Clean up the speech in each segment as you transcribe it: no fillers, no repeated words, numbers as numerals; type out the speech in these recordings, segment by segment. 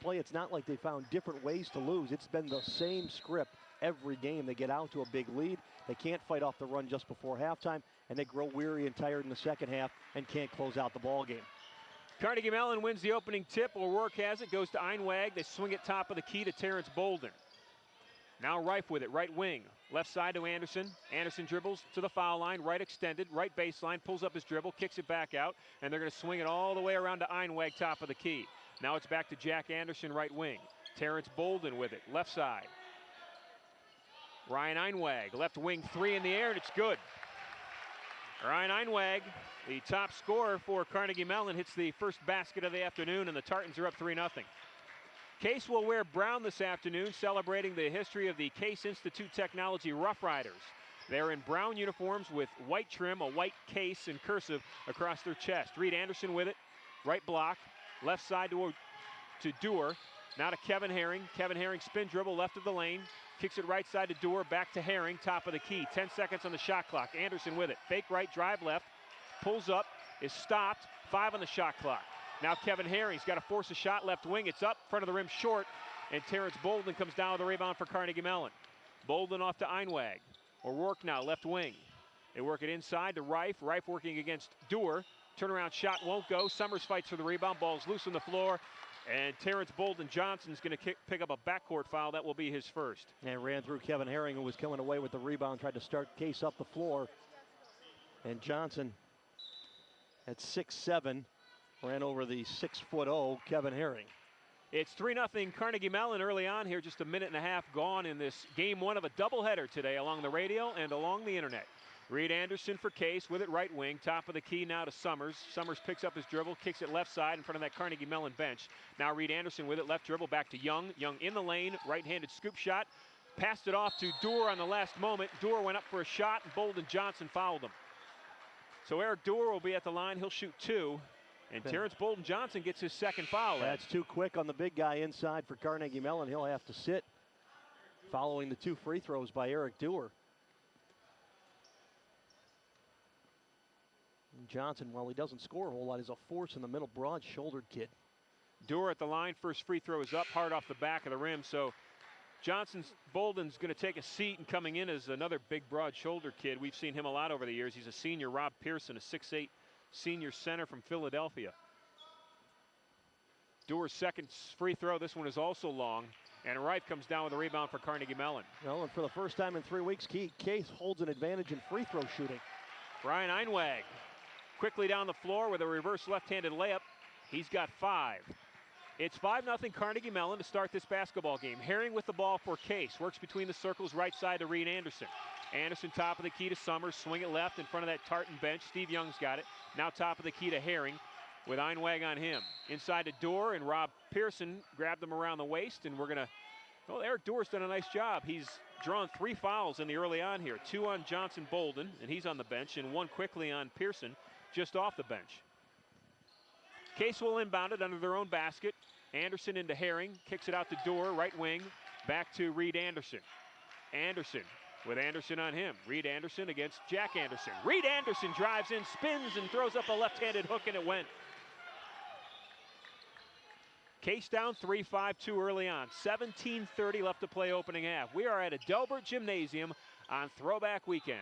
Play, it's not like they found different ways to lose. It's been the same script every game. They get out to a big lead. They can't fight off the run just before halftime, and they grow weary and tired in the second half and can't close out the ball game. Carnegie Mellon wins the opening tip. O'Rourke has it, goes to Einwag. They swing it top of the key to Terrence Bolden. Now Reif with it, right wing. Left side to Anderson. Anderson dribbles to the foul line, right extended, right baseline, pulls up his dribble, kicks it back out, and they're going to swing it all the way around to Einwag, top of the key. Now it's back to Jack Anderson, right wing. Terrence Bolden with it, left side. Ryan Einwag, left wing, three in the air, and it's good. Ryan Einwag, the top scorer for Carnegie Mellon, hits the first basket of the afternoon, and the Tartans are up 3-0. Case will wear brown this afternoon, celebrating the history of the Case Institute Technology Rough Riders. They're in brown uniforms with white trim, a white case in cursive across their chest. Reed Anderson with it, right block. Left side to Dewar. Now to Kevin Herring. Kevin Herring spin dribble left of the lane. Kicks it right side to Dewar. Back to Herring, top of the key. 10 seconds on the shot clock. Anderson with it. Fake right, drive left. Pulls up, is stopped. 5 on the shot clock. Now Kevin Herring's got to force a shot left wing. It's up, front of the rim short. And Terrence Bolden comes down with the rebound for Carnegie Mellon. Bolden off to Einwag. O'Rourke now, left wing. They work it inside to Reif. Reif working against Dewar. Turnaround shot won't go. Summers fights for the rebound. Ball's loose on the floor. And Terrence Bolden Johnson's going to pick up a backcourt foul. That will be his first. And ran through Kevin Herring, who was coming away with the rebound. Tried to start Case up the floor. And Johnson at 6'7", ran over the 6'0" Kevin Herring. It's 3-0 Carnegie Mellon early on here. Just a minute and a half gone in this game one of a doubleheader today along the radio and along the internet. Reed Anderson for Case with it right wing. Top of the key now to Summers. Summers picks up his dribble, kicks it left side in front of that Carnegie Mellon bench. Now Reed Anderson with it, left dribble back to Young. Young in the lane, right-handed scoop shot. Passed it off to Dewar on the last moment. Dewar went up for a shot, and Bolden Johnson fouled him. So Eric Dewar will be at the line. He'll shoot 2. And Terrence Bolden Johnson gets his second foul. That's too quick on the big guy inside for Carnegie Mellon. He'll have to sit following the 2 free throws by Eric Dewar. Johnson, while he doesn't score a whole lot, is a force in the middle, broad-shouldered kid. Dewar at the line, first free throw is up, hard off the back of the rim. So Bolden's going to take a seat, and coming in is another big, broad-shouldered kid. We've seen him a lot over the years. He's a senior, Rob Pearson, a 6'8" senior center from Philadelphia. Dewar's second free throw, this one is also long, and Reif comes down with a rebound for Carnegie Mellon. Well, and for the first time in 3 weeks, Case holds an advantage in free throw shooting. Ryan Einwag quickly down the floor with a reverse left-handed layup. He's got 5. It's 5-0 Carnegie Mellon to start this basketball game. Herring with the ball for Case. Works between the circles, right side to Reed Anderson. Anderson top of the key to Summers. Swing it left in front of that Tartan bench. Steve Young's got it. Now top of the key to Herring with Einwag on him. Inside to Dewar, and Rob Pearson grabbed him around the waist, and we're going to... Well, Eric Dewar's done a nice job. He's drawn 3 fouls in the early on here. 2 on Johnson Bolden, and he's on the bench, and 1 quickly on Pearson, just off the bench. Case will inbound it under their own basket. Anderson into Herring, kicks it out to Dewar, right wing, back to Reed Anderson. Anderson with Anderson on him. Reed Anderson against Jack Anderson. Reed Anderson drives in, spins, and throws up a left-handed hook, and it went. Case down 3-5-2 early on. 17:30 left to play opening half. We are at Adelbert Gymnasium on Throwback Weekend.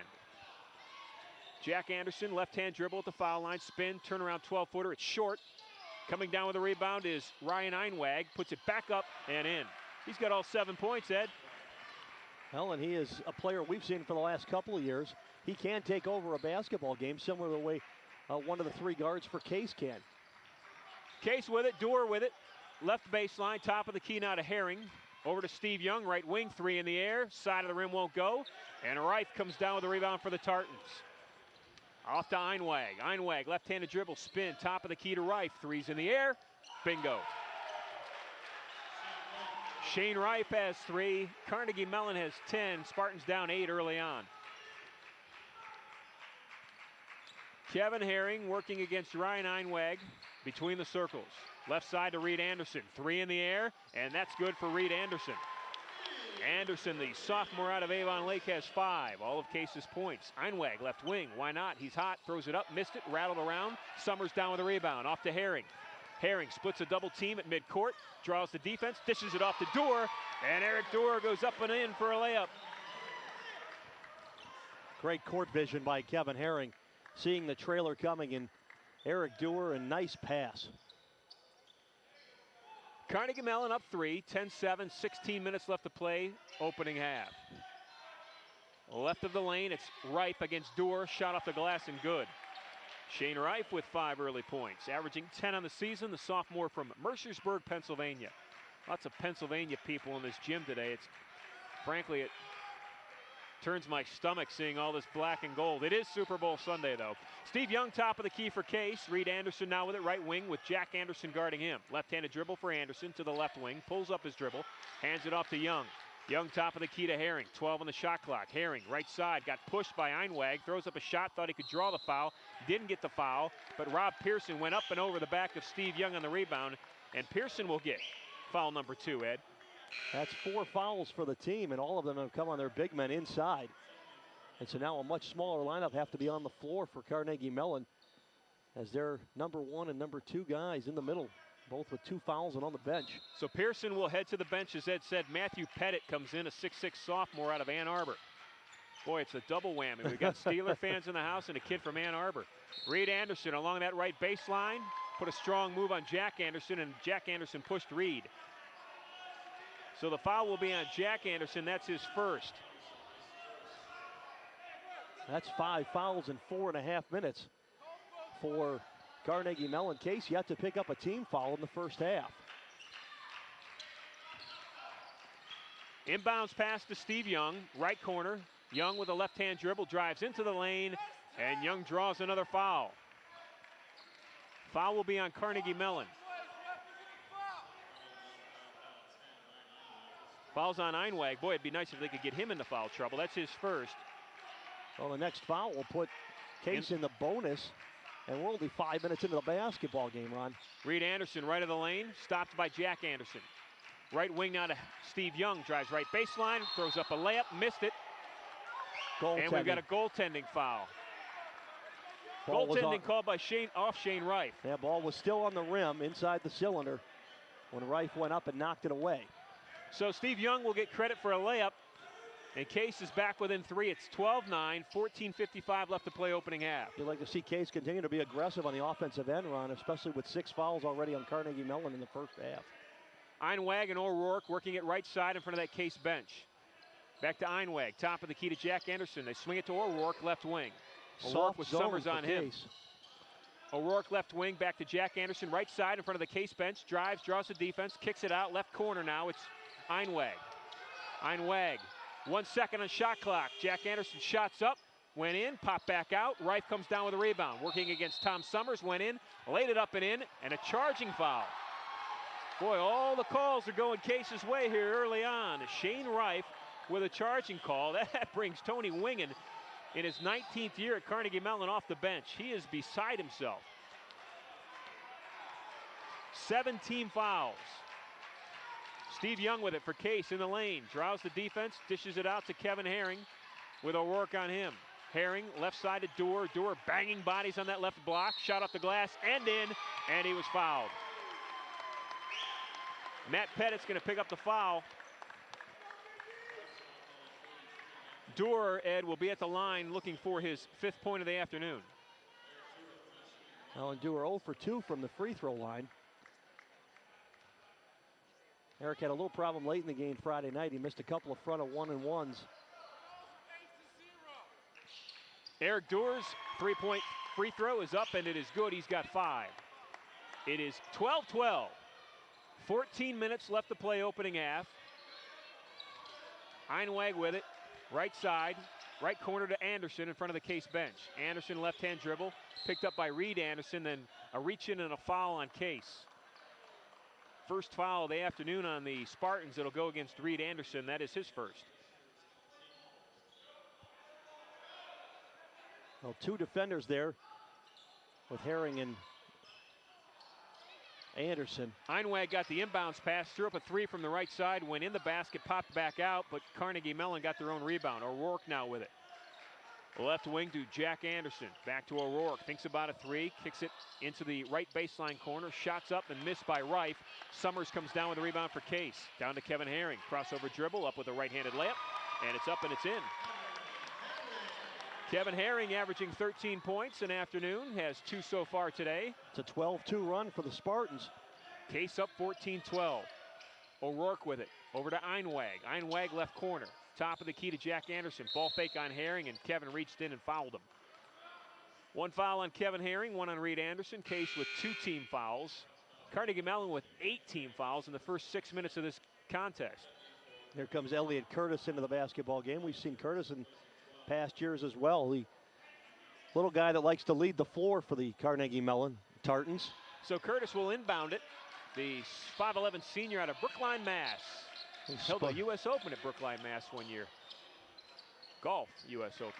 Jack Anderson, left-hand dribble at the foul line, spin, turnaround 12-footer. It's short. Coming down with the rebound is Ryan Einwag. Puts it back up and in. He's got all 7 points, Ed. Well, and he is a player we've seen for the last couple of years. He can take over a basketball game, similar to the way one of the 3 guards for Case can. Case with it, Dewar with it. Left baseline, top of the key now to Herring. Over to Steve Young, right wing, 3 in the air. Side of the rim won't go. And Reif comes down with the rebound for the Tartans. Off to Einwag. Einwag, left-handed dribble, spin, top of the key to Reif. 3's in the air, bingo. Shane Reif has 3. Carnegie Mellon has 10. Spartans down 8 early on. Kevin Herring working against Ryan Einwag between the circles. Left side to Reed Anderson. 3 in the air, and that's good for Reed Anderson. Anderson, the sophomore out of Avon Lake, has 5. All of Case's points. Einweg, left wing. Why not? He's hot. Throws it up. Missed it. Rattled around. Summers down with a rebound. Off to Herring. Herring splits a double team at midcourt. Draws the defense. Dishes it off to Doer. And Eric Doer goes up and in for a layup. Great court vision by Kevin Herring. Seeing the trailer coming, and Eric Doer, a nice pass. Carnegie Mellon up 3, 10-7, 16 minutes left to play, opening half. Left of the lane, it's Reif against Doer, shot off the glass and good. Shane Reif with 5 early points, averaging 10 on the season, the sophomore from Mercersburg, Pennsylvania. Lots of Pennsylvania people in this gym today. Frankly, it turns my stomach seeing all this black and gold. It is Super Bowl Sunday, though. Steve Young, top of the key for Case. Reed Anderson now with it, right wing, with Jack Anderson guarding him. Left-handed dribble for Anderson to the left wing. Pulls up his dribble. Hands it off to Young. Young, top of the key to Herring. 12 on the shot clock. Herring, right side, got pushed by Einweg. Throws up a shot, thought he could draw the foul. Didn't get the foul, but Rob Pearson went up and over the back of Steve Young on the rebound. And Pearson will get foul number 2, Ed. That's 4 fouls for the team, and all of them have come on their big men inside. And so now a much smaller lineup have to be on the floor for Carnegie Mellon, as their number 1 and number 2 guys in the middle, both with 2 fouls and on the bench. So Pearson will head to the bench, as Ed said. Matthew Pettit comes in, a 6'6 sophomore out of Ann Arbor. Boy, it's a double whammy. We've got Steeler fans in the house and a kid from Ann Arbor. Reed Anderson along that right baseline, put a strong move on Jack Anderson, and Jack Anderson pushed Reed. So the foul will be on Jack Anderson. That's his first. That's 5 fouls in 4.5 minutes for Carnegie Mellon. Case yet to pick up a team foul in the first half. Inbounds pass to Steve Young, right corner. Young with a left-hand dribble, drives into the lane, and Young draws another foul. Foul will be on Carnegie Mellon. Foul's on Einweg. Boy, it'd be nice if they could get him into foul trouble. That's his first. Well, the next foul will put Case in the bonus, and we're only 5 minutes into the basketball game, Ron. Reed Anderson, right of the lane, stopped by Jack Anderson. Right wing now to Steve Young, drives right baseline, throws up a layup, missed it. And we've got a goaltending foul. Goaltending called by Shane Reif. Yeah, ball was still on the rim inside the cylinder when Reif went up and knocked it away. So Steve Young will get credit for a layup, and Case is back within 3. It's 12-9, 14:55 left to play opening half. You'd like to see Case continue to be aggressive on the offensive end, Ron, especially with 6 fouls already on Carnegie Mellon in the first half. Einweg and O'Rourke working it right side in front of that Case bench. Back to Einweg, top of the key to Jack Anderson. They swing it to O'Rourke, left wing. O'Rourke with Summers on him. Case. O'Rourke left wing, back to Jack Anderson, right side in front of the Case bench. Drives, draws the defense, kicks it out, left corner now. It's Einweg. Einweg, 1 second on shot clock. Jack Anderson shots up, went in, popped back out. Reif comes down with a rebound. Working against Tom Summers, went in, laid it up and in, and a charging foul. Boy, all the calls are going Case's way here early on. Shane Reif with a charging call. That brings Tony Wingen in his 19th year at Carnegie Mellon off the bench. He is beside himself. 17 fouls. Steve Young with it for Case in the lane. Draws the defense, dishes it out to Kevin Herring with O'Rourke on him. Herring, left side to Doer. Doer banging bodies on that left block. Shot off the glass and in, and he was fouled. Matt Pettit's going to pick up the foul. Doer, Ed, will be at the line looking for his 5th point of the afternoon. Alan Doer 0 for 2 from the free throw line. Eric had a little problem late in the game Friday night. He missed a couple of front of 1-and-1s. Eric Doer's 3-point free throw is up, and it is good. He's got 5. It is 12-12. 14 minutes left to play opening half. Einweg with it. Right side, right corner to Anderson in front of the Case bench. Anderson left-hand dribble, picked up by Reed Anderson, then a reach-in and a foul on Case. First foul of the afternoon on the Spartans. It'll go against Reed Anderson. That is his first. Well, 2 defenders there with Herring and Anderson. Einweg got the inbounds pass, threw up a three from the right side, went in the basket, popped back out, but Carnegie Mellon got their own rebound. O'Rourke now with it. Left wing to Jack Anderson. Back to O'Rourke. Thinks about a three. Kicks it into the right baseline corner. Shots up and missed by Reif. Summers comes down with a rebound for Case. Down to Kevin Herring. Crossover dribble. Up with a right-handed layup. And it's up and it's in. Kevin Herring averaging 13 points an afternoon. Has 2 so far today. It's a 12-2 run for the Spartans. Case up 14-12. O'Rourke with it. Over to Einweg. Einweg left corner. Top of the key to Jack Anderson. Ball fake on Herring, and Kevin reached in and fouled him. 1 foul on Kevin Herring, 1 on Reed Anderson. Case with 2 team fouls. Carnegie Mellon with 8 team fouls in the first 6 minutes of this contest. Here comes Elliot Curtis into the basketball game. We've seen Curtis in past years as well. The little guy that likes to lead the floor for the Carnegie Mellon Tartans. So Curtis will inbound it. The 5'11 senior out of Brookline, Mass. Held the U.S. Open at Brookline, Mass 1 year. Golf U.S. Open.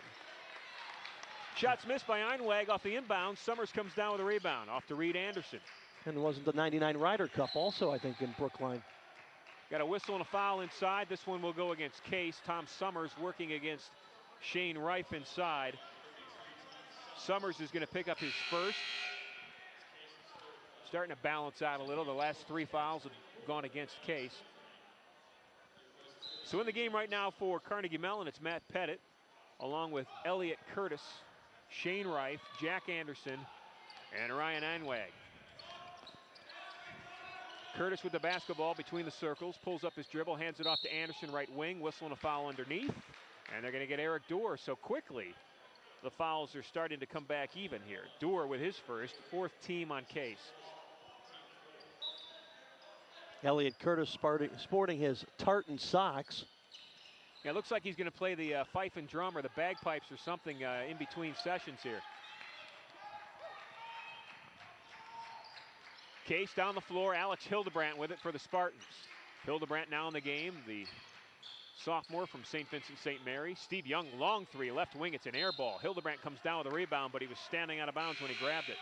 Shots missed by Einweg off the inbound. Summers comes down with a rebound off to Reed Anderson. And it wasn't the 99 Ryder Cup also, I think, in Brookline. Got a whistle and a foul inside. This one will go against Case. Tom Summers working against Shane Reif inside. Summers is going to pick up his first. Starting to balance out a little. The last 3 fouls have gone against Case. So in the game right now for Carnegie Mellon, it's Matt Pettit, along with Elliot Curtis, Shane Reif, Jack Anderson, and Ryan Einweg. Curtis with the basketball between the circles, pulls up his dribble, hands it off to Anderson, right wing, whistle and a foul underneath. And they're going to get Eric Doerr. So quickly, the fouls are starting to come back even here. Doerr with his first, 4th team on Case. Elliot Curtis sporting his tartan socks. Yeah, it looks like he's going to play the fife and drum or the bagpipes or something in between sessions here. Case down the floor. Alex Hildebrandt with it for the Spartans. Hildebrandt now in the game. The sophomore from St. Vincent St. Mary. Steve Young, long three, left wing. It's an air ball. Hildebrandt comes down with a rebound, but he was standing out of bounds when he grabbed it.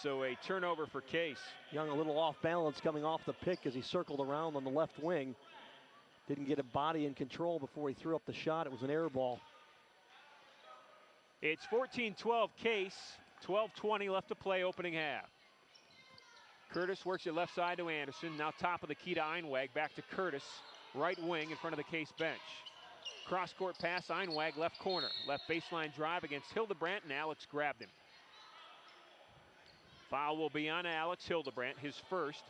So a turnover for Case. Young a little off balance coming off the pick as he circled around on the left wing. Didn't get a body in control before he threw up the shot. It was an air ball. It's 14-12 Case. 12:20 left to play opening half. Curtis works it left side to Anderson. Now top of the key to Einweg. Back to Curtis. Right wing in front of the Case bench. Cross-court pass, Einweg, left corner. Left baseline drive against Hildebrandt, and Alex grabbed him. Foul will be on Alex Hildebrandt, his first.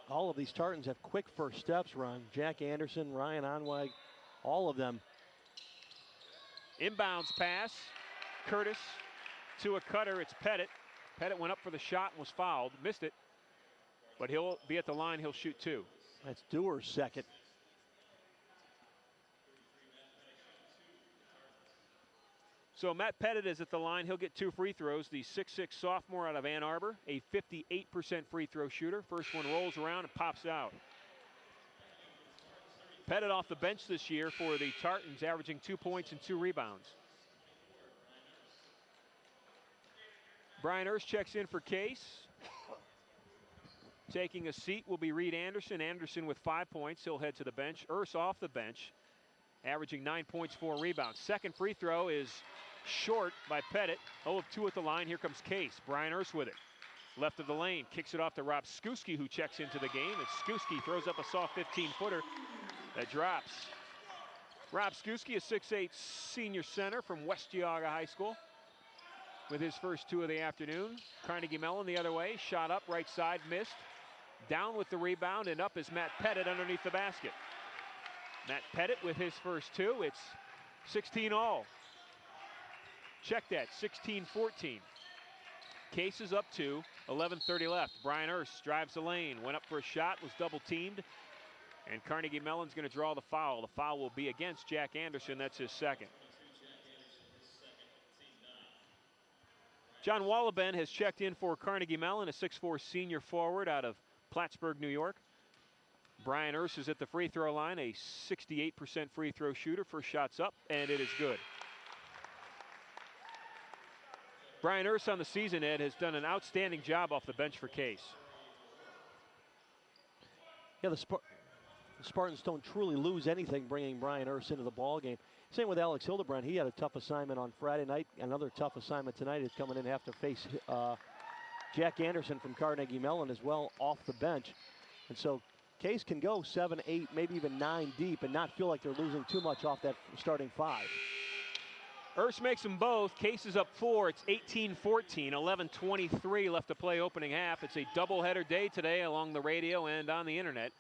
All of these Tartans have quick first steps, Ron. Jack Anderson, Ryan Einweg, all of them. Inbounds pass. Curtis to a cutter. It's Pettit. Pettit went up for the shot and was fouled. Missed it. But he'll be at the line. He'll shoot 2. That's Doerr's second. So Matt Pettit is at the line. He'll get 2 free throws. The 6'6 sophomore out of Ann Arbor, a 58% free throw shooter. First one rolls around and pops out. Pettit off the bench this year for the Tartans, averaging 2 points and 2 rebounds. Brian Urs checks in for Case. Taking a seat will be Reed Anderson. Anderson with 5 points. He'll head to the bench. Urs off the bench, averaging 9 points, 4 rebounds. Second free throw is short by Pettit. 0 of 2 at the line. Here comes Case. Brian Urs with it. Left of the lane. Kicks it off to Rob Skuski, who checks into the game. And Skuski throws up a soft 15-footer that drops. Rob Skuski, a 6'8 senior center from West Geauga High School, with his first 2 of the afternoon. Carnegie Mellon the other way. Shot up, right side, missed. Down with the rebound, and up is Matt Pettit underneath the basket. Matt Pettit with his first 2. It's 16 all. Check that, 16-14. Case is up 2, 11:30 left. Brian Urs drives the lane, went up for a shot, was double teamed, and Carnegie Mellon's going to draw the foul. The foul will be against Jack Anderson. That's his second. John Wallaben has checked in for Carnegie Mellon, a 6'4 senior forward out of Plattsburgh, New York. Brian Urs is at the free throw line, a 68% free throw shooter. First shot's up, and it is good. Brian Urs on the season, Ed, has done an outstanding job off the bench for Case. Yeah, the Spartans don't truly lose anything bringing Brian Urs into the ball game. Same with Alex Hildebrand. He had a tough assignment on Friday night. Another tough assignment tonight. He's coming in to have to face Jack Anderson from Carnegie Mellon as well off the bench. And so Case can go 7, 8, maybe even 9 deep and not feel like they're losing too much off that starting 5. Urs makes them both. Case is up 4. It's 18-14, 11:23 left to play opening half. It's a doubleheader day today along the radio and on the internet.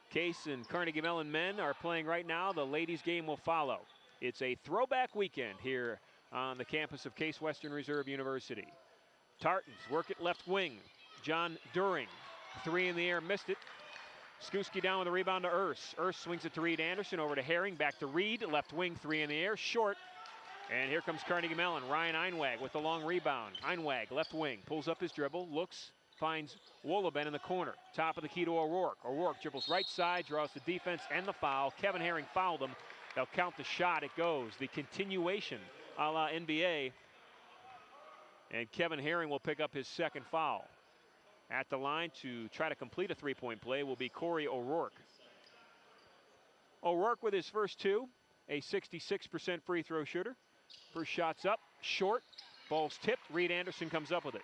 Case and Carnegie Mellon men are playing right now. The ladies' game will follow. It's a throwback weekend here on the campus of Case Western Reserve University. Tartans work at left wing. John During, 3 in the air, missed it. Skuski down with a rebound to Urs. Urs swings it to Reed Anderson, over to Herring, back to Reed, left wing, 3 in the air, short. And here comes Carnegie Mellon. Ryan Einwag with the long rebound. Einwag, left wing, pulls up his dribble, looks, finds Woloben in the corner. Top of the key to O'Rourke. O'Rourke dribbles right side, draws the defense and the foul. Kevin Herring fouled him. They'll count the shot. It goes. The continuation a la NBA. And Kevin Herring will pick up his second foul. At the line to try to complete a three-point play will be Corey O'Rourke. O'Rourke with his first 2, a 66% free throw shooter. First shot's up, short, ball's tipped. Reed Anderson comes up with it.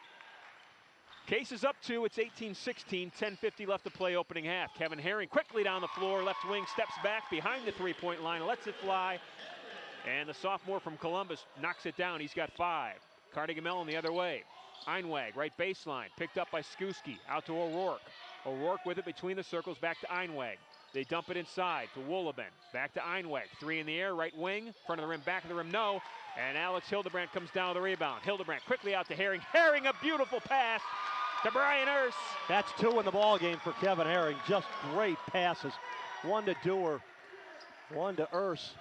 Case is up 2, it's 18-16, 10:50 left to play opening half. Kevin Herring quickly down the floor, left wing, steps back behind the three-point line, lets it fly. And the sophomore from Columbus knocks it down, he's got 5. Carnegie Mellon the other way. Einwag, right baseline, picked up by Skuski, out to O'Rourke. O'Rourke with it between the circles, back to Einwag. They dump it inside to Woloben, back to Einwag. 3 in the air, right wing, front of the rim, back of the rim, no. And Alex Hildebrand comes down with the rebound. Hildebrand quickly out to Herring. Herring, a beautiful pass to Brian Urs. That's 2 in the ball game for Kevin Herring. Just great passes. 1 to Dewar, 1 to Urs.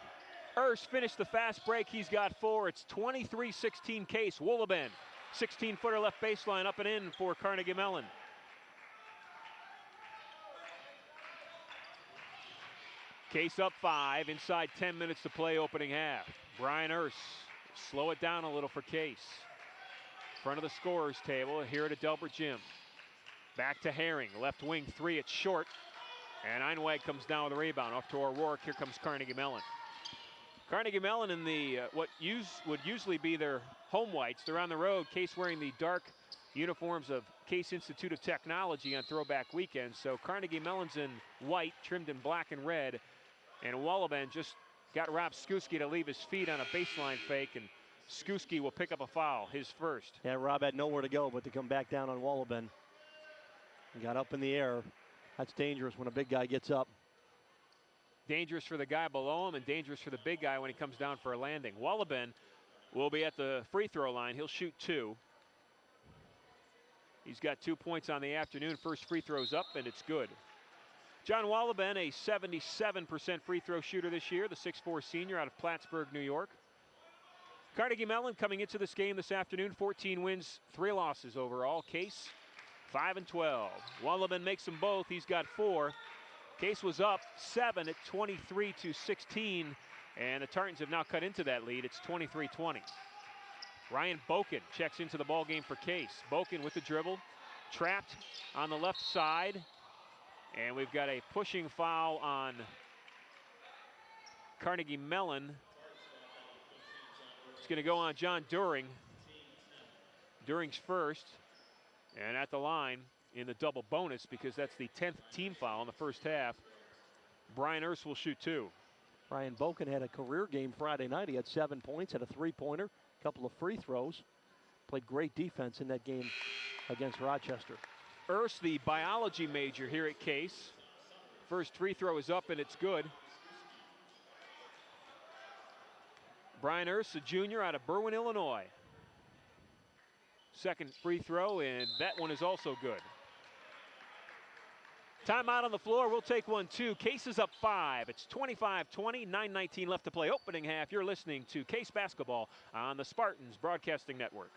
Urs finished the fast break. He's got 4. It's 23-16 Case. Woloben, 16-footer left baseline, up and in for Carnegie Mellon. Case up 5, inside 10 minutes to play opening half. Brian Urs, slow it down a little for Case. Front of the scorer's table here at Adelbert Gym. Back to Herring, left wing 3, it's short. And Einwag comes down with a rebound, off to O'Rourke. Here comes Carnegie Mellon. Carnegie Mellon in the would usually be their home whites. They're on the road. Case wearing the dark uniforms of Case Institute of Technology on throwback weekend. So Carnegie Mellon's in white, trimmed in black and red. And Woloben just got Rob Skuski to leave his feet on a baseline fake, and Skuski will pick up a foul, his first. Yeah, Rob had nowhere to go but to come back down on Woloben. He got up in the air. That's dangerous when a big guy gets up. Dangerous for the guy below him and dangerous for the big guy when he comes down for a landing. Woloben will be at the free throw line. He'll shoot 2. He's got 2 points on the afternoon. First free throw's up, and it's good. John Woloben, a 77% free throw shooter this year, the 6'4 senior out of Plattsburgh, New York. Carnegie Mellon coming into this game this afternoon, 14 wins, 3 losses overall. Case, 5-12. Woloben makes them both. He's got 4. Case was up 7 at 23-16, and the Tartans have now cut into that lead. It's 23-20. Ryan Boken checks into the ball game for Case. Boken with the dribble, trapped on the left side, and we've got a pushing foul on Carnegie Mellon. It's going to go on John During. During's first, and at the line in the double bonus, because that's the 10th team foul in the first half. Brian Urs will shoot 2. Ryan Boken had a career game Friday night. He had 7 points, had a 3-pointer, a couple of free throws. Played great defense in that game against Rochester. Urs, the biology major here at Case. First free throw is up and it's good. Brian Urs, a junior out of Berwyn, Illinois. Second free throw, and that one is also good. Timeout on the floor. We'll take 1, 2. Case is up 5. It's 25-20, 9:19 left to play opening half. You're listening to Case Basketball on the Spartans Broadcasting Network.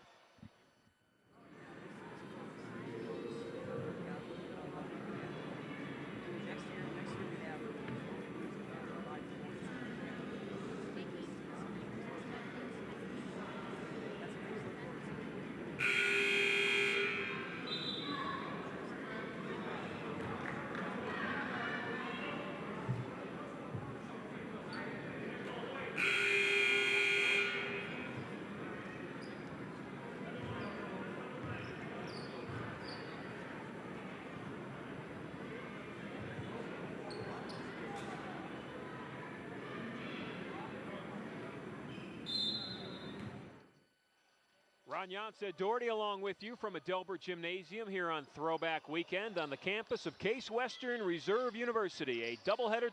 Ron Janse Doherty along with you from Adelbert Gymnasium here on Throwback Weekend on the campus of Case Western Reserve University. A doubleheader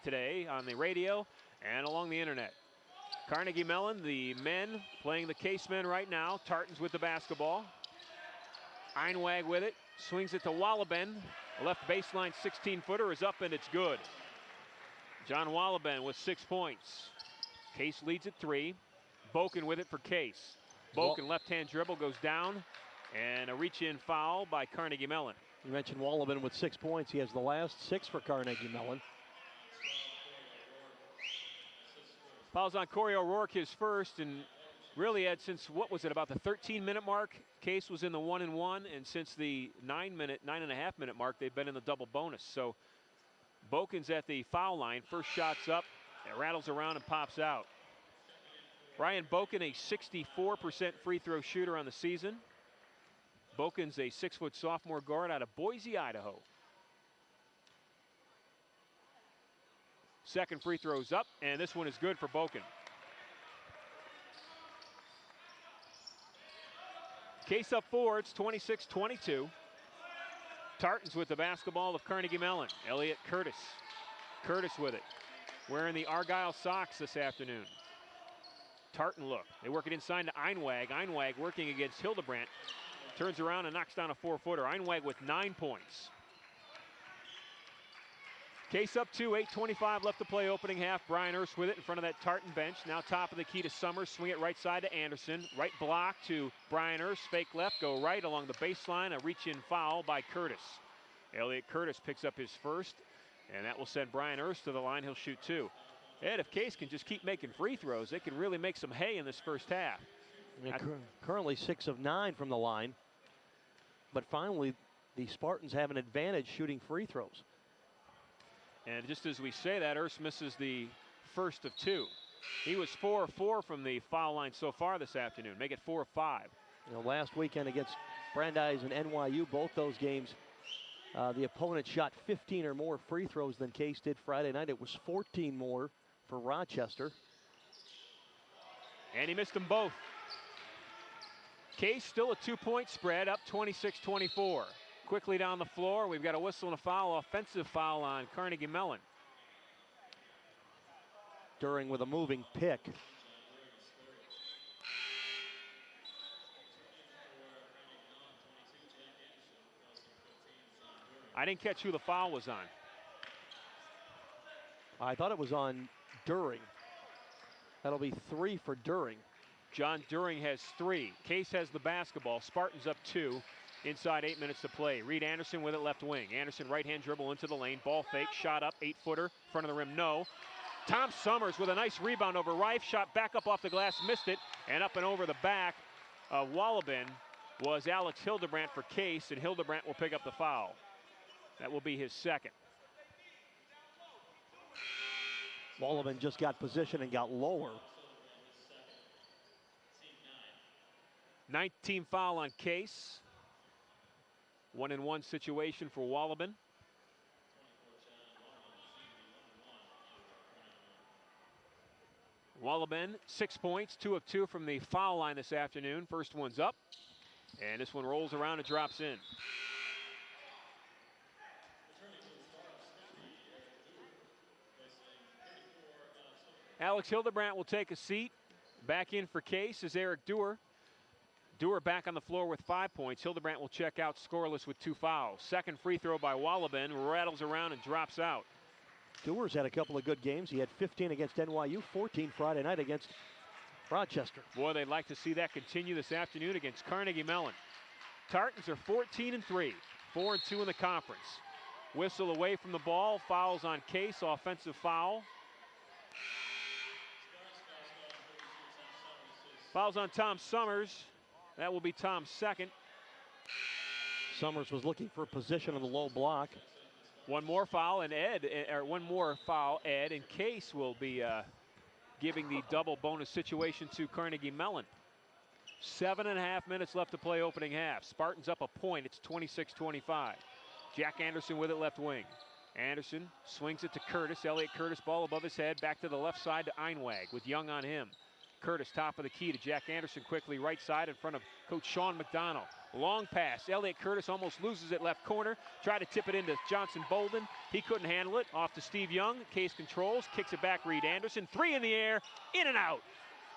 today on the radio and along the internet. Carnegie Mellon, the men playing the Case men right now. Tartans with the basketball. Einwag with it, swings it to Wallaben. Left baseline 16-footer is up and it's good. John Wallaben with 6 points. Case leads at 3. Boken with it for Case. Boken left-hand dribble goes down, and a reach-in foul by Carnegie Mellon. You mentioned Wallaben with 6 points. He has the last 6 for Carnegie Mellon. Fouls on Corey O'Rourke, his first, and really, Ed, since what was it, about the 13-minute mark, Case was in the 1-and-1, and since the 9.5-minute mark, they've been in the double bonus. So Boken's at the foul line. First shot's up, it rattles around and pops out. Brian Boken, a 64% free throw shooter on the season. Boken's a 6-foot sophomore guard out of Boise, Idaho. Second free throw's up, and this one is good for Boken. Case up 4, it's 26-22. Tartans with the basketball of Carnegie Mellon. Elliott Curtis. Curtis with it. Wearing the Argyle socks this afternoon. Tartan look. They work it inside to Einwag. Einwag working against Hildebrandt. Turns around and knocks down a 4-footer. Einwag with 9 points. Case up 2, 8:25 left to play opening half. Brian Erst with it in front of that Tartan bench. Now top of the key to Summers. Swing it right side to Anderson. Right block to Brian Erst. Fake left, go right along the baseline. A reach-in foul by Curtis. Elliott Curtis picks up his first, and that will send Brian Erst to the line. He'll shoot 2. Ed, if Case can just keep making free throws, they can really make some hay in this first half. Currently 6 of 9 from the line. But finally, the Spartans have an advantage shooting free throws. And just as we say that, Erst misses the first of 2. He was 4 of 4 from the foul line so far this afternoon. Make it 4 of 5. You know, last weekend against Brandeis and NYU, both those games, the opponent shot 15 or more free throws than Case did Friday night. It was 14 more for Rochester. And he missed them both. Case still a 2-point spread, up 26-24. Quickly down the floor, we've got a whistle and a foul, offensive foul on Carnegie Mellon. During with a moving pick. I didn't catch who the foul was on. I thought it was on During. That'll be 3 for During. John During has 3. Case has the basketball. Spartans up 2. Inside 8 minutes to play. Reed Anderson with it left wing. Anderson right-hand dribble into the lane. Ball fake. Shot up. 8-footer. Front of the rim. No. Tom Summers with a nice rebound over Reif. Shot back up off the glass. Missed it. And up and over the back of Wallaben was Alex Hildebrandt for Case. And Hildebrandt will pick up the foul. That will be his second. Wallaben just got position and got lower. 19 foul on Case. 1-and-1 situation for Wallaben. Wallaben, 6 points, 2 of 2 from the foul line this afternoon. First one's up, and this one rolls around and drops in. Alex Hildebrandt will take a seat. Back in for Case is Eric Dewar. Dewar back on the floor with 5 points. Hildebrandt will check out scoreless with 2 fouls. Second free throw by Wallaben, rattles around and drops out. Dewar's had a couple of good games. He had 15 against NYU, 14 Friday night against Rochester. Boy, they'd like to see that continue this afternoon against Carnegie Mellon. Tartans are 14-3, 4-2 in the conference. Whistle away from the ball, fouls on Case, offensive foul. Fouls on Tom Summers. That will be Tom's second. Summers was looking for position on the low block. One more foul, and Ed and Case will be giving the double bonus situation to Carnegie Mellon. 7.5 minutes left to play opening half. Spartans up a point. It's 26-25. Jack Anderson with it left wing. Anderson swings it to Curtis. Elliott Curtis, ball above his head. Back to the left side to Einwag with Young on him. Curtis, top of the key to Jack Anderson, quickly right side in front of Coach Sean McDonald. Long pass. Elliott Curtis almost loses it left corner. Tried to tip it into Johnson Bolden. He couldn't handle it. Off to Steve Young. Case controls. Kicks it back. Reed Anderson. 3 in the air. In and out.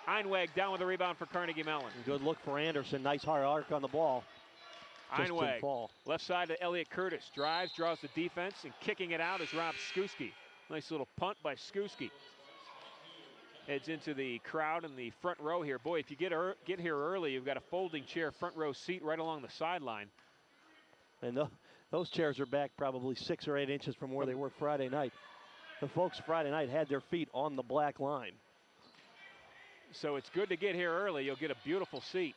Einweg down with the rebound for Carnegie Mellon. Good look for Anderson. Nice hard arc on the ball. Just didn't Einweg. fall. Left side to Elliott Curtis. Drives, draws the defense, and kicking it out is Rob Skuski. Nice little punt by Skuski. Heads into the crowd in the front row here. Boy, if you get here early, you've got a folding chair front row seat right along the sideline. And those chairs are back probably 6 or 8 inches from where they were Friday night. The folks Friday night had their feet on the black line. So it's good to get here early. You'll get a beautiful seat.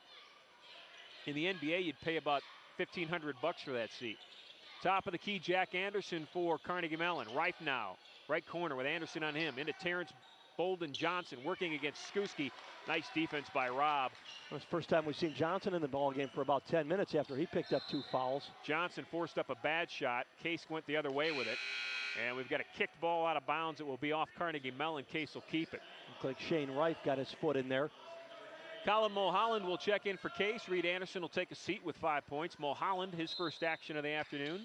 In the NBA, you'd pay about $1,500 for that seat. Top of the key, Jack Anderson for Carnegie Mellon. Rife now, right corner with Anderson on him. Into Terrence Bolden Johnson working against Skuski. Nice defense by Rob. Well, it's the first time we've seen Johnson in the ballgame for about 10 minutes after he picked up 2 fouls. Johnson forced up a bad shot. Case went the other way with it. And we've got a kicked ball out of bounds. It will be off Carnegie Mellon. Case will keep it. Looks like Shane Rife got his foot in there. Colin Mulholland will check in for Case. Reed Anderson will take a seat with 5 points. Mulholland, his first action of the afternoon.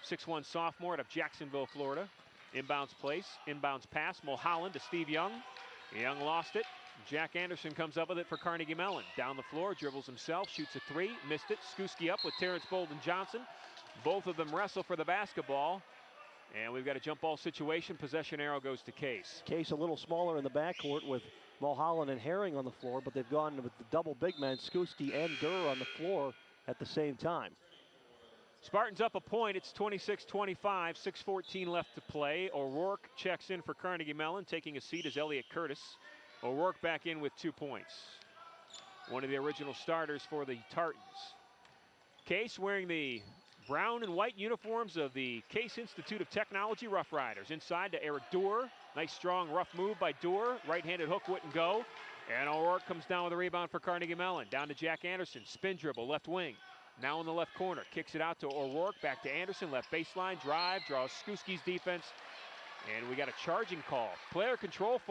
6'1" sophomore out of Jacksonville, Florida. Inbounds place, inbounds pass. Mulholland to Steve Young. Young lost it. Jack Anderson comes up with it for Carnegie Mellon. Down the floor, dribbles himself, shoots a 3, missed it. Skuski up with Terrence Bolden Johnson. Both of them wrestle for the basketball. And we've got a jump ball situation. Possession arrow goes to Case. Case a little smaller in the backcourt with Mulholland and Herring on the floor, but they've gone with the double big men, Skuski and Durr on the floor at the same time. Spartans up a point. It's 26-25, 6:14 left to play. O'Rourke checks in for Carnegie Mellon. Taking a seat is Elliott Curtis. O'Rourke back in with 2 points. One of the original starters for the Tartans. Case wearing the brown and white uniforms of the Case Institute of Technology Rough Riders. Inside to Eric Durr. Nice strong rough move by Durr. Right-handed hook wouldn't go. And O'Rourke comes down with a rebound for Carnegie Mellon. Down to Jack Anderson. Spin dribble, left wing. Now in the left corner. Kicks it out to O'Rourke. Back to Anderson. Left baseline. Drive. Draws Skuski's defense. And we got a charging call. Player control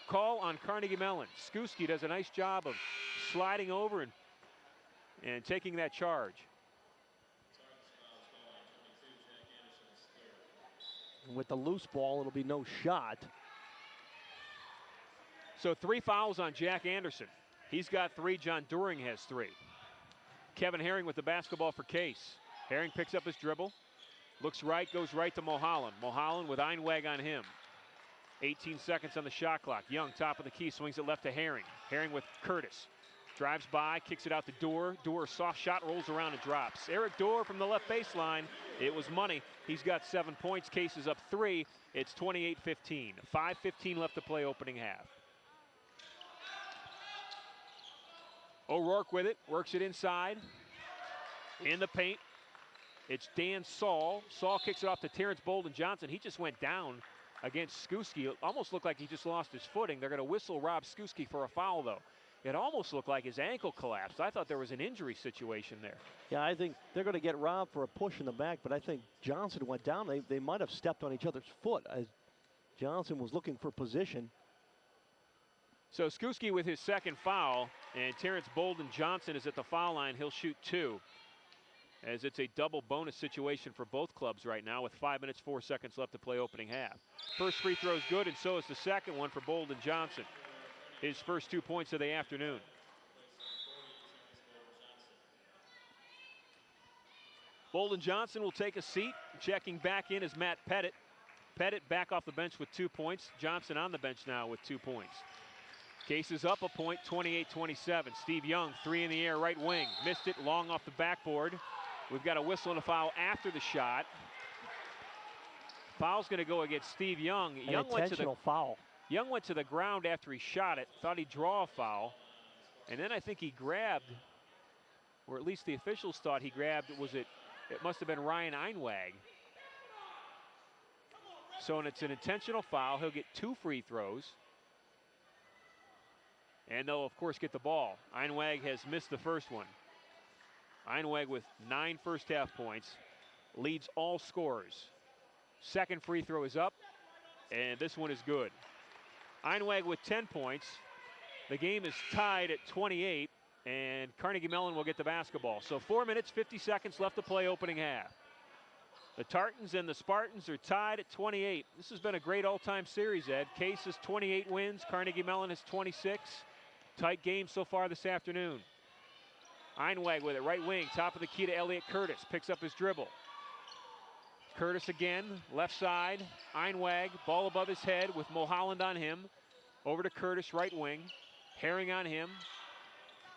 call on Carnegie Mellon. Skuski does a nice job of sliding over and taking that charge. With the loose ball, it'll be no shot. So 3 fouls on Jack Anderson. He's got 3. John During has 3. Kevin Herring with the basketball for Case. Herring picks up his dribble. Looks right, goes right to Mulholland. Mulholland with Einweg on him. 18 seconds on the shot clock. Young, top of the key, swings it left to Herring. Herring with Curtis. Drives by, kicks it out to Durr. Durr, soft shot, rolls around and drops. Eric Durr from the left baseline. It was money. He's got 7 points. Case is up 3. It's 28-15. 5:15 left to play opening half. O'Rourke with it, works it inside. In the paint, it's Dan Saul. Saul kicks it off to Terrence Bolden Johnson. He just went down against Skuski. It almost looked like he just lost his footing. They're going to whistle Rob Skuski for a foul, though. It almost looked like his ankle collapsed. I thought there was an injury situation there. Yeah, I think they're going to get Rob for a push in the back, but I think Johnson went down. They might have stepped on each other's foot as Johnson was looking for position. So Skuski with his second foul, and Terrence Bolden Johnson is at the foul line. He'll shoot 2, as it's a double bonus situation for both clubs right now with 5 minutes, 4 seconds left to play opening half. First free throw is good, and so is the second one for Bolden Johnson. His first 2 points of the afternoon. Bolden Johnson will take a seat. Checking back in is Matt Pettit. Pettit back off the bench with 2 points. Johnson on the bench now with 2 points. Case is up a point, 28-27. Steve Young, 3 in the air, right wing. Missed it, long off the backboard. We've got a whistle and a foul after the shot. Foul's going to go against Steve Young. An intentional foul. Young went to the ground after he shot it, thought he'd draw a foul. And then I think he grabbed, or at least the officials thought he grabbed, it must have been Ryan Einweg. So it's an intentional foul. He'll get 2 free throws. And they'll, of course, get the ball. Einweg has missed the first one. Einweg with 9 first half points, leads all scorers. Second free throw is up, and this one is good. Einweg with 10 points. The game is tied at 28, and Carnegie Mellon will get the basketball. So 4 minutes, 50 seconds left to play opening half. The Tartans and the Spartans are tied at 28. This has been a great all-time series, Ed. Case has 28 wins. Carnegie Mellon has 26. Tight game so far this afternoon. Einweg with it, right wing, top of the key to Elliott Curtis. Picks up his dribble. Curtis again, left side. Einweg, ball above his head with Mulholland on him. Over to Curtis, right wing. Herring on him.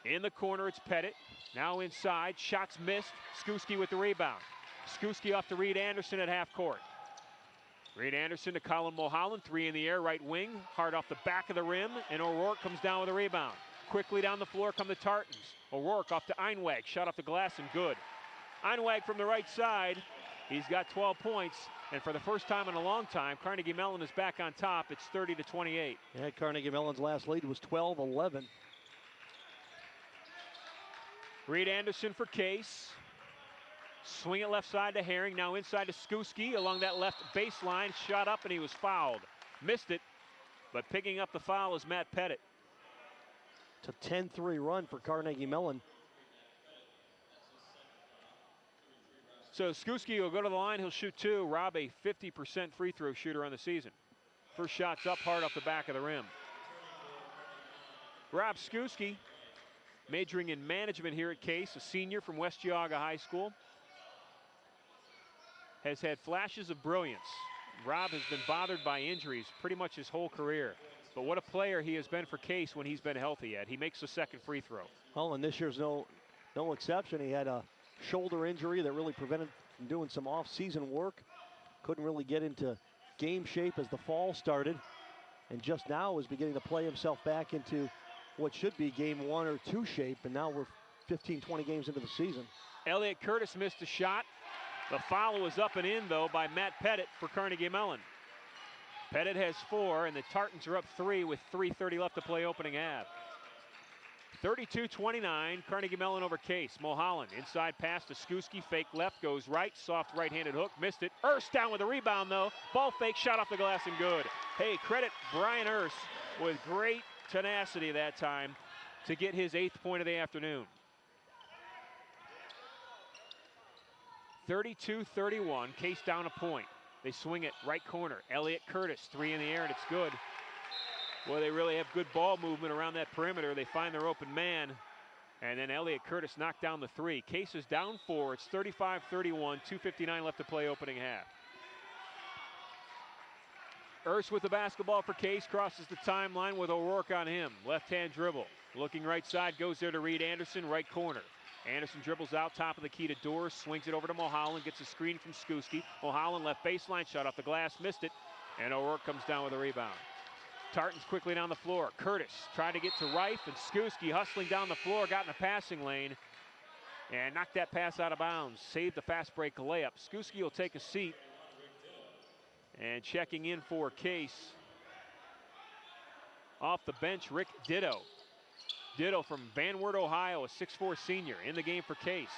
In the corner, it's Pettit. Now inside, shots missed. Skuski with the rebound. Skuski off to Reed Anderson at half court. Reed Anderson to Colin Mulholland, 3 in the air, right wing. Hard off the back of the rim, and O'Rourke comes down with a rebound. Quickly down the floor come the Tartans. O'Rourke off to Einweg, shot off the glass and good. Einweg from the right side, he's got 12 points, and for the first time in a long time, Carnegie Mellon is back on top. It's 30-28. Yeah, Carnegie Mellon's last lead was 12-11. Reed Anderson for Case. Swing it left side to Herring, now inside to Skuski along that left baseline. Shot up and he was fouled. Missed it, but picking up the foul is Matt Pettit. It's a 10-3 run for Carnegie Mellon. So Skuski will go to the line, he'll shoot 2. Rob, a 50% free throw shooter on the season. First shot's up hard off the back of the rim. Rob Skuski, majoring in management here at Case, a senior from West Geauga High School. Has had flashes of brilliance. Rob has been bothered by injuries pretty much his whole career. But what a player he has been for Case when he's been healthy, Ed. He makes the second free throw. Well, and this year's no exception. He had a shoulder injury that really prevented from doing some off-season work. Couldn't really get into game shape as the fall started. And just now is beginning to play himself back into what should be game 1 or 2 shape. And now we're 15, 20 games into the season. Elliott Curtis missed a shot. The foul was up and in, though, by Matt Pettit for Carnegie Mellon. Pettit has 4, and the Tartans are up 3 with 3:30 left to play opening half. 32-29, Carnegie Mellon over Case. Mulholland, inside pass to Skuski, fake left, goes right, soft right-handed hook, missed it. Erse down with a rebound, though. Ball fake, shot off the glass and good. Hey, credit Brian Erse with great tenacity that time to get his 8th point of the afternoon. 32-31, Case down a point. They swing it right corner. Elliott Curtis, 3 in the air, and it's good. Well, they really have good ball movement around that perimeter. They find their open man, and then Elliott Curtis knocked down the 3. Case is down 4. It's 35-31, 2:59 left to play opening half. Erse with the basketball for Case, crosses the timeline with O'Rourke on him. Left-hand dribble. Looking right side, goes there to Reed Anderson, right corner. Anderson dribbles out, top of the key to Doors, swings it over to Mulholland, gets a screen from Skuski. Mulholland left baseline, shot off the glass, missed it, and O'Rourke comes down with a rebound. Tartans quickly down the floor. Curtis tried to get to Reif, and Skuski hustling down the floor, got in the passing lane, and knocked that pass out of bounds. Saved the fast break layup. Skuski will take a seat, and checking in for Case. Off the bench, Rick Ditto. Ditto from Van Wert, Ohio, a 6'4 senior, in the game for Case.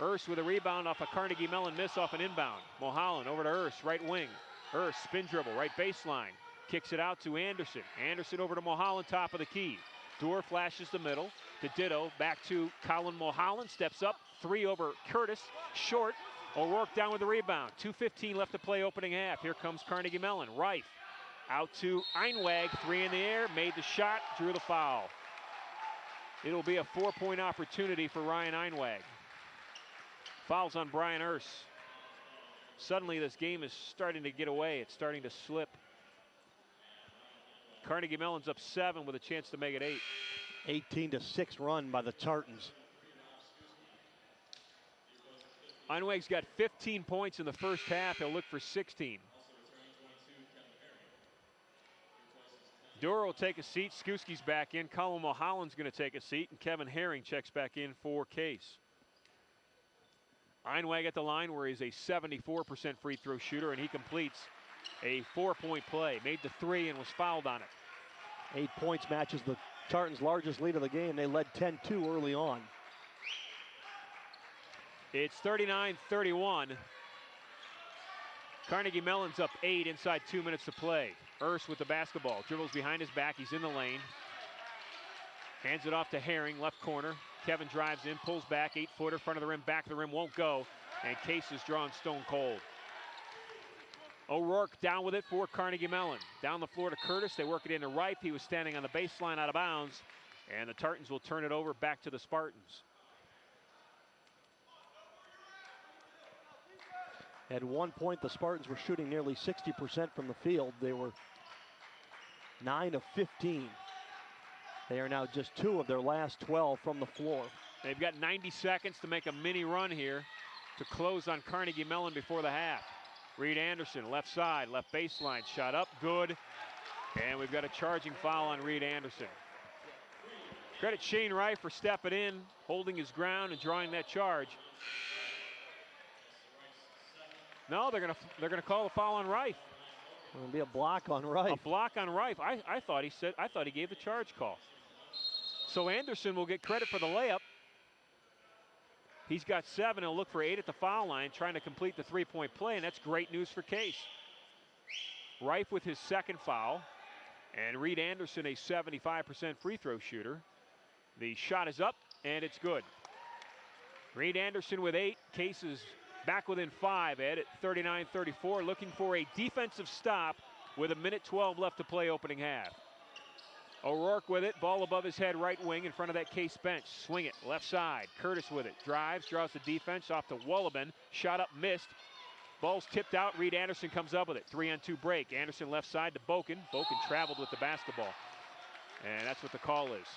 Erse with a rebound off a Carnegie Mellon miss off an inbound. Mulholland over to Erse, right wing. Erse, spin dribble, right baseline. Kicks it out to Anderson. Anderson over to Mulholland, top of the key. Dorr flashes the middle to Ditto, back to Colin Mulholland, steps up, 3 over Curtis, short. O'Rourke down with the rebound. 2:15 left to play opening half. Here comes Carnegie Mellon. Reif out to Einweg, 3 in the air, made the shot, drew the foul. It'll be a 4-point opportunity for Ryan Einweg. Fouls on Brian Erse. Suddenly this game is starting to get away. It's starting to slip. Carnegie Mellon's up 7 with a chance to make it 8. 18-6 run by the Tartans. Einweg's got 15 points in the first half. He'll look for 16. Dorr will take a seat. Skuski's back in. Colin Mulholland's going to take a seat, and Kevin Herring checks back in for Case. Einweg at the line where he's a 74% free throw shooter, and he completes a 4-point play. Made the 3 and was fouled on it. 8 points matches the Tartans' largest lead of the game. They led 10-2 early on. It's 39-31. Carnegie Mellon's up 8 inside 2 minutes to play. Erse with the basketball. Dribbles behind his back. He's in the lane. Hands it off to Herring, left corner. Kevin drives in, pulls back, 8-footer, front of the rim, back of the rim, won't go. And Case is drawn stone cold. O'Rourke down with it for Carnegie Mellon. Down the floor to Curtis, they work it into Ripe. He was standing on the baseline out of bounds. And the Tartans will turn it over back to the Spartans. At one point, the Spartans were shooting nearly 60% from the field. They were 9 of 15. They are now just 2 of their last 12 from the floor. They've got 90 seconds to make a mini run here to close on Carnegie Mellon before the half. Reed Anderson, left side, left baseline, shot up, good. And we've got a charging foul on Reed Anderson. Credit Shane Wright for stepping in, holding his ground and drawing that charge. No, they're gonna call a foul on Rife. It'll be a block on Rife. A block on Rife. I thought he gave the charge call. So Anderson will get credit for the layup. He's got 7. He'll look for 8 at the foul line, trying to complete the three-point play, and that's great news for Case. Rife with his second foul, and Reed Anderson, a 75% free throw shooter. The shot is up, and it's good. Reed Anderson with 8. Case is back within 5, Ed, at 39-34, looking for a defensive stop with 1:12 left to play opening half. O'Rourke with it, ball above his head, right wing in front of that Case bench. Swing it, left side. Curtis with it, drives, draws the defense off to Wolleben. Shot up, missed. Ball's tipped out, Reed Anderson comes up with it. 3-on-2 break. Anderson left side to Boken. Boken traveled with the basketball. And that's what the call is.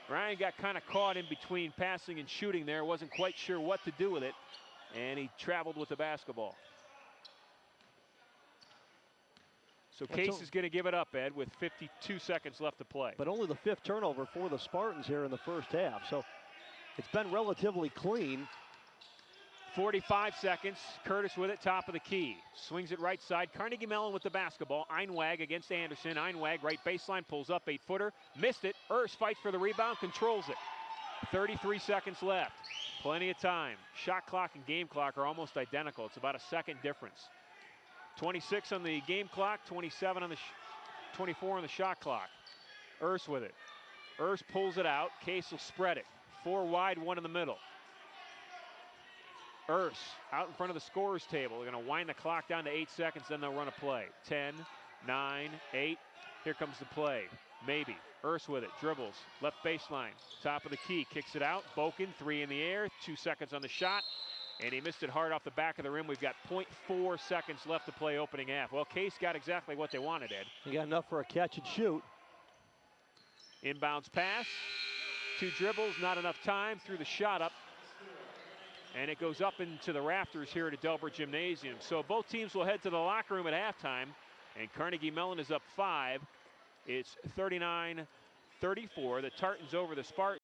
Ryan got kind of caught in between passing and shooting there. Wasn't quite sure what to do with it. And he traveled with the basketball. So Case is going to give it up, Ed, with 52 seconds left to play. But only the 5th turnover for the Spartans here in the first half. So it's been relatively clean. 45 seconds. Curtis with it, top of the key. Swings it right side. Carnegie Mellon with the basketball. Einwag against Anderson. Einwag, right baseline, pulls up, 8-footer. Missed it. Urs fights for the rebound, controls it. 33 seconds left. Plenty of time. Shot clock and game clock are almost identical. It's about a second difference. 26 on the game clock, 27 on the 24 on the shot clock. Urs with it. Urs pulls it out. Case will spread it. 4 wide, 1 in the middle. Urs out in front of the scorer's table. They're going to wind the clock down to 8 seconds, then they'll run a play. 10, 9, 8. Here comes the play. Maybe. Urs with it. Dribbles. Left baseline. Top of the key. Kicks it out. Boken, 3 in the air. 2 seconds on the shot. And he missed it hard off the back of the rim. We've got 0.4 seconds left to play opening half. Well, Case got exactly what they wanted, Ed. He got enough for a catch and shoot. Inbounds pass. 2 dribbles, not enough time. Threw the shot up. And it goes up into the rafters here at Adelbert Gymnasium. So both teams will head to the locker room at halftime. And Carnegie Mellon is up 5. It's 39-34. The Tartans over the Spartans.